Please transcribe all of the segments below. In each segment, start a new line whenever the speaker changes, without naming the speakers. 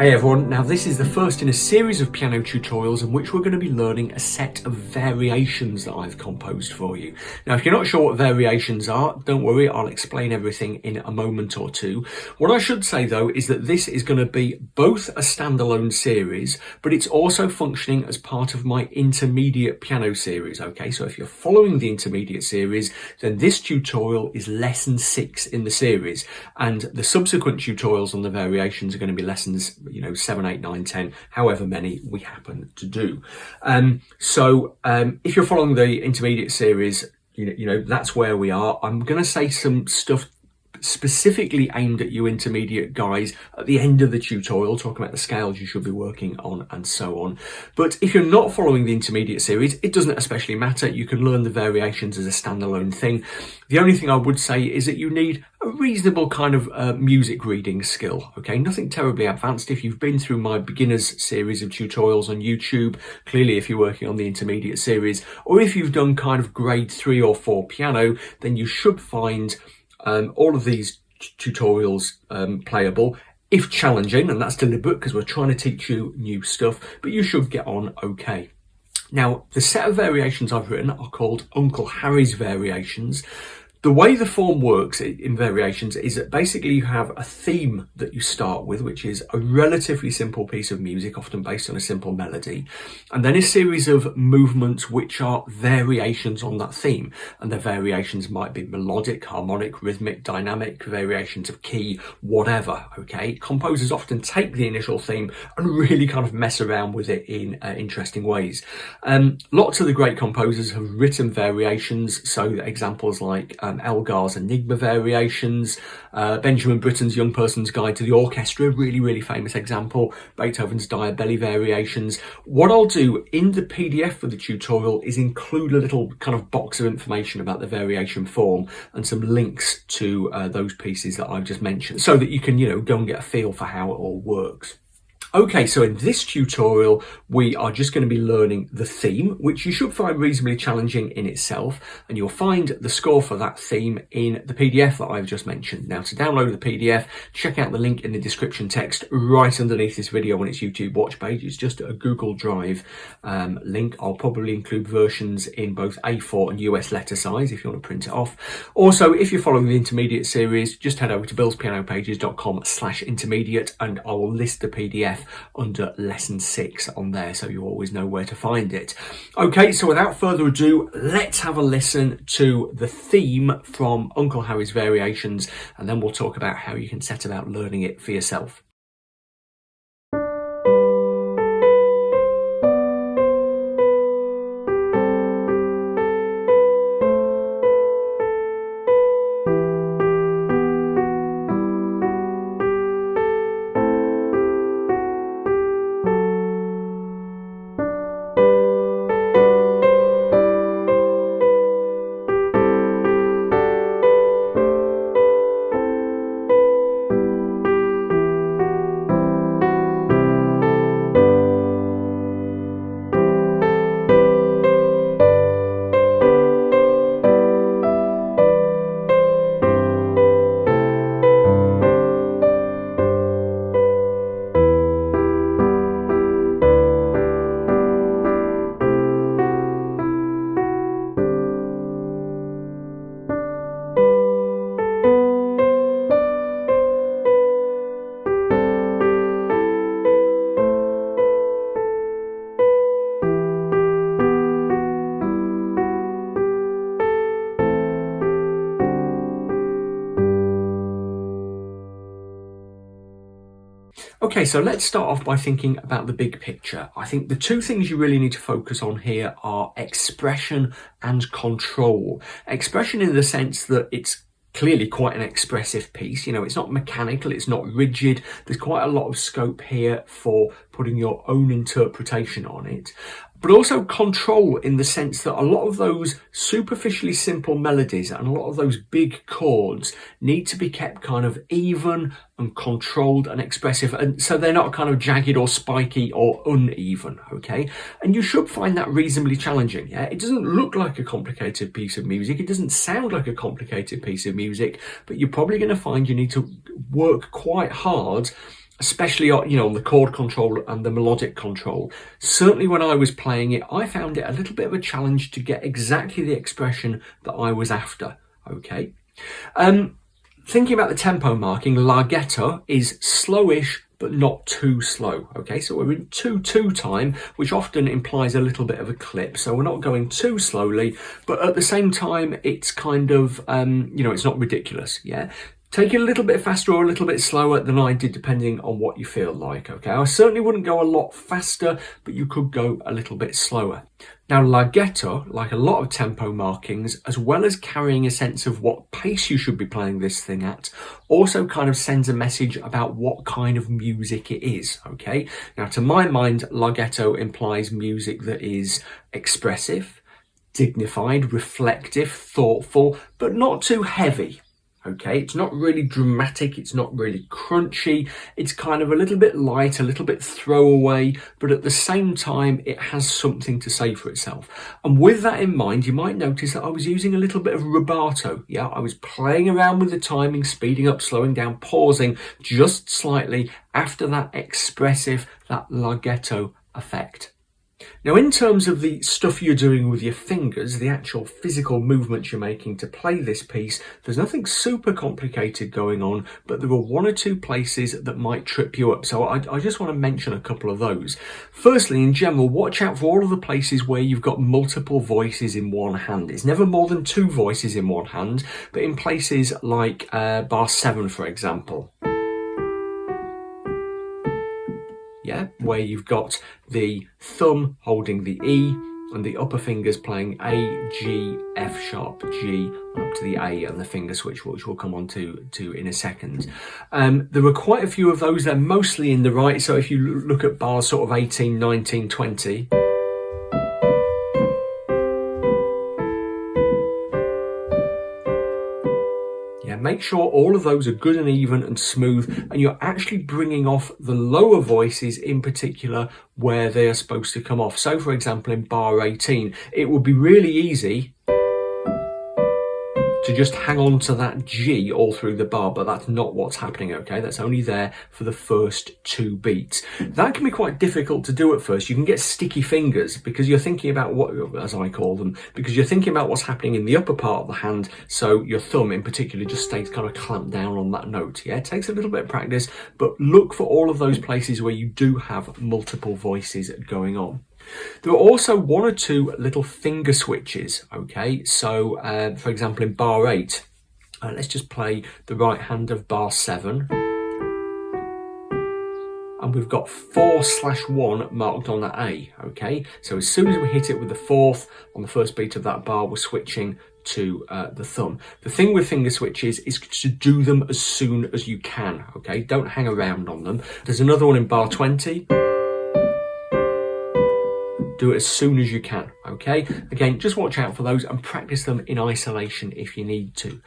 Hey everyone, now this is the first in a series of piano tutorials in which we're going to be learning a set of variations that I've composed for you. Now if you're not sure what variations are, don't worry, I'll explain everything in a moment or two. What I should say though is that this is going to be both a standalone series, but it's also functioning as part of my intermediate piano series, okay? So if you're following the intermediate series, then this tutorial is lesson 6 in the series, and the subsequent tutorials on the variations are going to be lessons 7, 8, 9, 10, however many we happen to do. If you're following the intermediate series, that's where we are. I'm going to say some stuff specifically aimed at you intermediate guys at the end of the tutorial, talking about the scales you should be working on and so on. But if you're not following the intermediate series, it doesn't especially matter. You can learn the variations as a standalone thing. The only thing I would say is that you need a reasonable kind of music reading skill, okay? Nothing terribly advanced. If you've been through my beginners series of tutorials on YouTube, clearly if you're working on the intermediate series, or if you've done kind of grade 3 or 4 piano, then you should find all of these tutorials playable, if challenging, and that's deliberate because we're trying to teach you new stuff, but you should get on okay. Now, the set of variations I've written are called Uncle Harry's variations. The way the form works in variations is that basically you have a theme that you start with, which is a relatively simple piece of music, often based on a simple melody, and then a series of movements which are variations on that theme. And the variations might be melodic, harmonic, rhythmic, dynamic, variations of key, whatever, okay? Composers often take the initial theme and really kind of mess around with it in interesting ways. Lots of the great composers have written variations, so examples like Elgar's Enigma variations, Benjamin Britten's Young Person's Guide to the Orchestra, really famous example, Beethoven's Diabelli variations. What I'll do in the PDF for the tutorial is include a little kind of box of information about the variation form and some links to those pieces that I've just mentioned, so that you can, go and get a feel for how it all works. Okay, so in this tutorial, we are just going to be learning the theme, which you should find reasonably challenging in itself, and you'll find the score for that theme in the PDF that I've just mentioned. Now, to download the PDF, check out the link in the description text right underneath this video on its YouTube watch page. It's just a Google Drive link. I'll probably include versions in both A4 and US letter size if you want to print it off. Also, if you're following the intermediate series, just head over to billspianopages.com/intermediate, and I will list the PDF under lesson 6 on there, so you always know where to find it. Okay, so without further ado, let's have a listen to the theme from Uncle Harry's variations, and then we'll talk about how you can set about learning it for yourself. Okay, so let's start off by thinking about the big picture. I think the two things you really need to focus on here are expression and control. Expression in the sense that it's clearly quite an expressive piece. It's not mechanical, it's not rigid. There's quite a lot of scope here for putting your own interpretation on it. But also control in the sense that a lot of those superficially simple melodies and a lot of those big chords need to be kept kind of even and controlled and expressive, and so they're not kind of jagged or spiky or uneven, okay? And you should find that reasonably challenging, yeah? It doesn't look like a complicated piece of music, it doesn't sound like a complicated piece of music, but you're probably going to find you need to work quite hard especially on the chord control and the melodic control. Certainly when I was playing it, I found it a little bit of a challenge to get exactly the expression that I was after. Okay. Thinking about the tempo marking, larghetto is slowish but not too slow. Okay, so we're in 2/2 time, which often implies a little bit of a clip. So we're not going too slowly, but at the same time, it's kind of, it's not ridiculous. Yeah. Take it a little bit faster or a little bit slower than I did, depending on what you feel like, okay? I certainly wouldn't go a lot faster, but you could go a little bit slower. Now, larghetto, like a lot of tempo markings, as well as carrying a sense of what pace you should be playing this thing at, also kind of sends a message about what kind of music it is, okay? Now, to my mind, larghetto implies music that is expressive, dignified, reflective, thoughtful, but not too heavy. Okay, it's not really dramatic, it's not really crunchy, it's kind of a little bit light, a little bit throwaway, but at the same time, it has something to say for itself. And with that in mind, you might notice that I was using a little bit of rubato. Yeah, I was playing around with the timing, speeding up, slowing down, pausing just slightly after that expressive, that larghetto effect. Now, in terms of the stuff you're doing with your fingers, the actual physical movements you're making to play this piece, there's nothing super complicated going on, but there are one or two places that might trip you up. So I just want to mention a couple of those. Firstly, in general, watch out for all of the places where you've got multiple voices in one hand. It's never more than two voices in one hand, but in places like bar 7, for example. Yeah, where you've got the thumb holding the E and the upper fingers playing A, G, F sharp, G, up to the A and the finger switch, which we'll come on to in a second. There are quite a few of those. They're mostly in the right. So if you look at bars sort of 18, 19, 20. Make sure all of those are good and even and smooth, and you're actually bringing off the lower voices in particular where they are supposed to come off. So for example, in bar 18, it would be really easy to just hang on to that G all through the bar, but that's not what's happening, okay? That's only there for the first 2 beats. That can be quite difficult to do at first. You can get sticky fingers because you're thinking about what, as I call them, because you're thinking about what's happening in the upper part of the hand, so your thumb in particular just stays kind of clamped down on that note, yeah? It takes a little bit of practice, but look for all of those places where you do have multiple voices going on. There are also 1 or 2 little finger switches, okay? So, for example, in bar 8, let's just play the right hand of bar 7. And we've got 4/1 marked on that A, okay? So as soon as we hit it with the 4th on the first beat of that bar, we're switching to the thumb. The thing with finger switches is to do them as soon as you can, okay? Don't hang around on them. There's another one in bar 20. Do it as soon as you can, okay? Again, just watch out for those and practice them in isolation if you need to.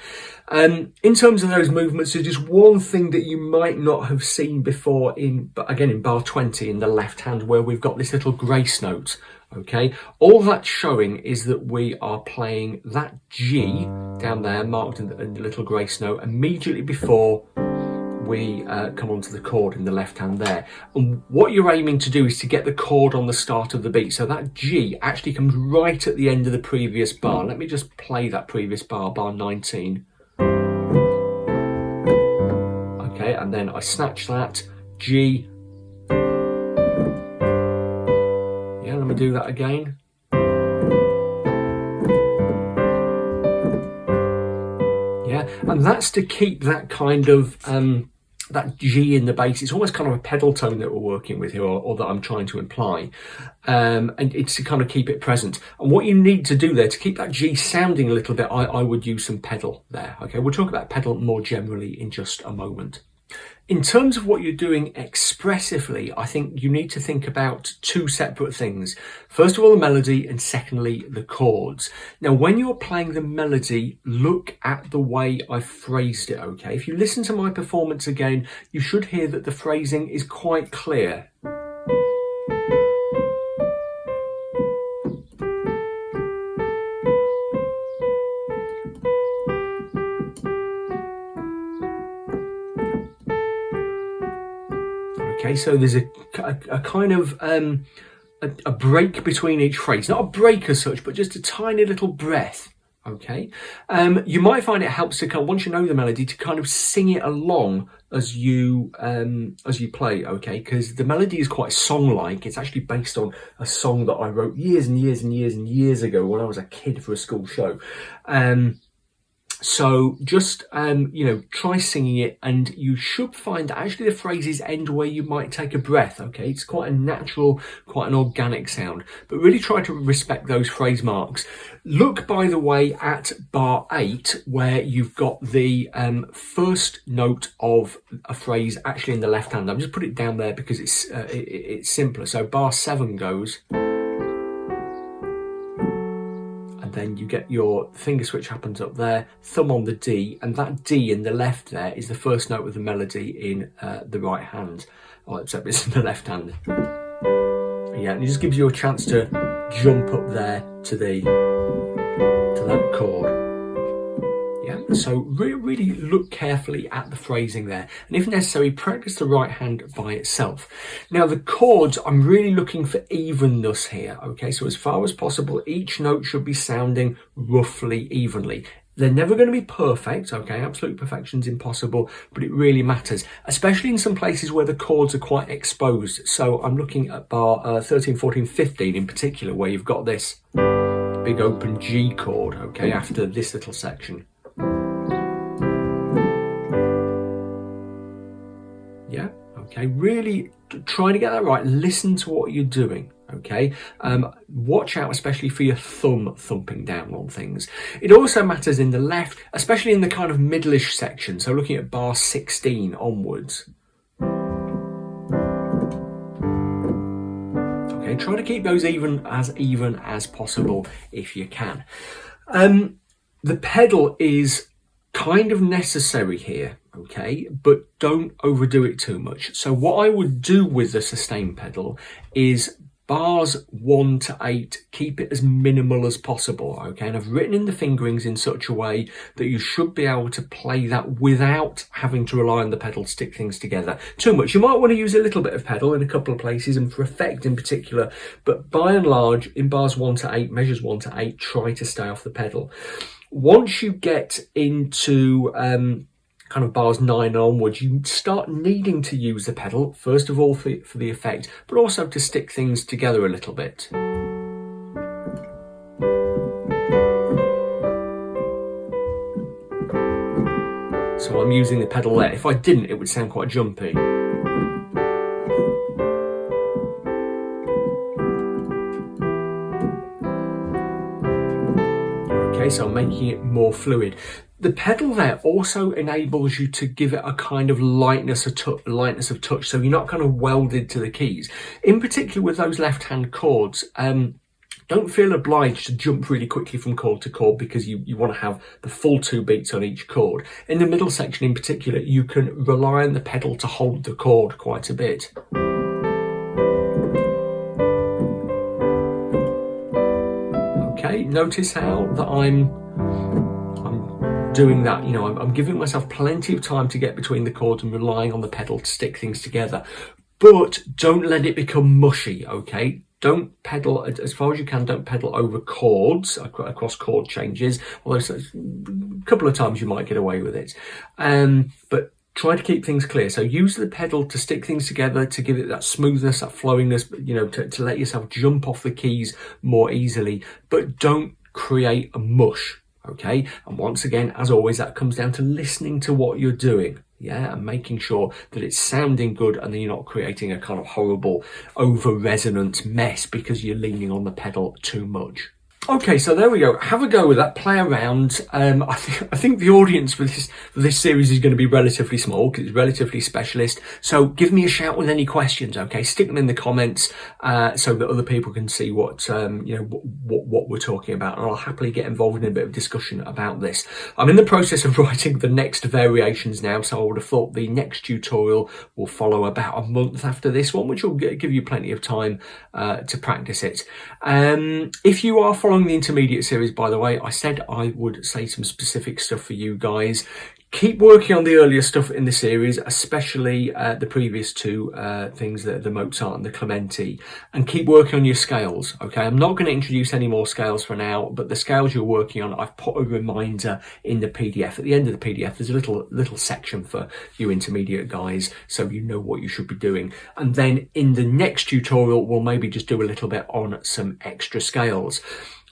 In terms of those movements, there's just one thing that you might not have seen before in bar 20 in the left hand, where we've got this little grace note, okay? All that's showing is that we are playing that G down there, marked in the little grace note, immediately before we come onto the chord in the left hand there. And what you're aiming to do is to get the chord on the start of the beat. So that G actually comes right at the end of the previous bar. Let me just play that previous bar, bar 19. Okay, and then I snatch that G. Yeah, let me do that again. Yeah, and that's to keep that kind of that G in the bass. It's almost kind of a pedal tone that we're working with here, or that I'm trying to imply, and it's to kind of keep it present. And what you need to do there to keep that G sounding a little bit, I would use some pedal there. Okay, we'll talk about pedal more generally in just a moment. In terms of what you're doing expressively, I think you need to think about 2 separate things. First of all, the melody, and secondly, the chords. Now, when you're playing the melody, look at the way I've phrased it, okay? If you listen to my performance again, you should hear that the phrasing is quite clear. Okay, so there's a kind of a break between each phrase. Not a break as such, but just a tiny little breath. Okay, you might find it helps to once you know the melody to kind of sing it along as you play. Okay, because the melody is quite song-like. It's actually based on a song that I wrote years and years and years and years ago when I was a kid for a school show. So just, try singing it, and you should find that actually the phrases end where you might take a breath, okay? It's quite a natural, quite an organic sound, but really try to respect those phrase marks. Look, by the way, at bar 8, where you've got the first note of a phrase actually in the left hand. I've just put it down there because it's simpler. So bar 7 goes... then you get your finger switch happens up there, thumb on the D, and that D in the left there is the first note of the melody in the right hand, except it's in the left hand. Yeah, and it just gives you a chance to jump up there to that chord. Yeah, so really look carefully at the phrasing there, and if necessary, practice the right hand by itself. Now the chords, I'm really looking for evenness here, okay? So as far as possible, each note should be sounding roughly evenly. They're never going to be perfect, okay? Absolute perfection's impossible, but it really matters, especially in some places where the chords are quite exposed. So I'm looking at bar 13, 14, 15 in particular, where you've got this big open G chord, okay, after this little section. Yeah, okay, really try to get that right. Listen to what you're doing, okay? Watch out especially for your thumb thumping down on things. It also matters in the left, especially in the kind of middle-ish section, so looking at bar 16 onwards. Okay, try to keep those even as possible if you can. The pedal is kind of necessary here, okay, but don't overdo it too much. So what I would do with the sustain pedal is bars 1 to 8, keep it as minimal as possible, okay? And I've written in the fingerings in such a way that you should be able to play that without having to rely on the pedal to stick things together too much. You might want to use a little bit of pedal in a couple of places and for effect in particular, but by and large, in bars 1 to 8, measures 1 to 8, try to stay off the pedal. Once you get into kind of bars 9 and onwards, you start needing to use the pedal, first of all for the effect, but also to stick things together a little bit. So I'm using the pedal there. If I didn't, it would sound quite jumpy. Okay, so I'm making it more fluid. The pedal there also enables you to give it a kind of lightness of touch, so you're not kind of welded to the keys. In particular with those left-hand chords, don't feel obliged to jump really quickly from chord to chord because you want to have the full 2 beats on each chord. In the middle section in particular, you can rely on the pedal to hold the chord quite a bit. Okay, notice how that I'm doing that, I'm giving myself plenty of time to get between the chords and relying on the pedal to stick things together. But don't let it become mushy, okay? Don't pedal, as far as you can, don't pedal over chords, across chord changes, although a couple of times you might get away with it. But try to keep things clear. So use the pedal to stick things together, to give it that smoothness, that flowingness, to let yourself jump off the keys more easily, but don't create a mush. Okay, and once again, as always, that comes down to listening to what you're doing, yeah, and making sure that it's sounding good and then you're not creating a kind of horrible over resonance mess because you're leaning on the pedal too much. Okay, so there we go. Have a go with that. Play around. I think the audience for this series is going to be relatively small because it's relatively specialist. So give me a shout with any questions. Okay, stick them in the comments so that other people can see what we're talking about, and I'll happily get involved in a bit of discussion about this. I'm in the process of writing the next variations now, so I would have thought the next tutorial will follow about a month after this one, which will give you plenty of time to practice it. If you are following the intermediate series, by the way, I said I would say some specific stuff for you guys. Keep working on the earlier stuff in the series, especially the previous two things, the Mozart and the Clementi, and keep working on your scales. Okay, I'm not going to introduce any more scales for now, but the scales you're working on, I've put a reminder in the PDF. At the end of the PDF, there's a little section for you intermediate guys, so you know what you should be doing. And then in the next tutorial, we'll maybe just do a little bit on some extra scales.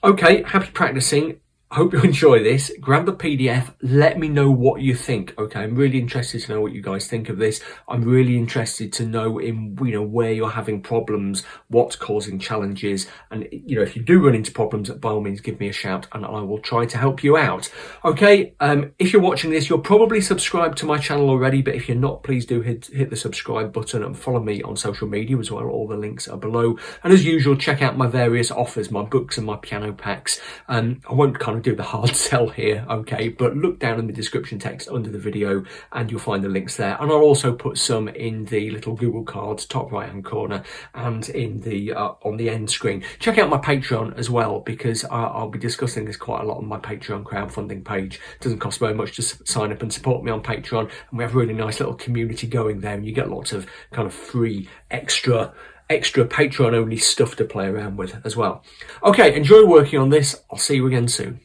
Okay, happy practicing. Hope you enjoy this. Grab the PDF. Let me know what you think. Okay, I'm really interested to know what you guys think of this. I'm really interested to know where you're having problems, what's causing challenges, and if you do run into problems, by all means give me a shout and I will try to help you out. Okay, if you're watching this, you're probably subscribed to my channel already, but if you're not, please do hit the subscribe button and follow me on social media as well. All the links are below. And as usual, check out my various offers, my books and my piano packs. I won't kind of do the hard sell here, okay, but look down in the description text under the video and you'll find the links there. And I'll also put some in the little Google cards top right hand corner and in the on the end screen. Check out my Patreon as well, because I'll be discussing this quite a lot on my Patreon crowdfunding page. It doesn't cost very much to sign up and support me on Patreon, and we have a really nice little community going there, and you get lots of kind of free extra Patreon only stuff to play around with as well. Okay, enjoy working on this. I'll see you again soon.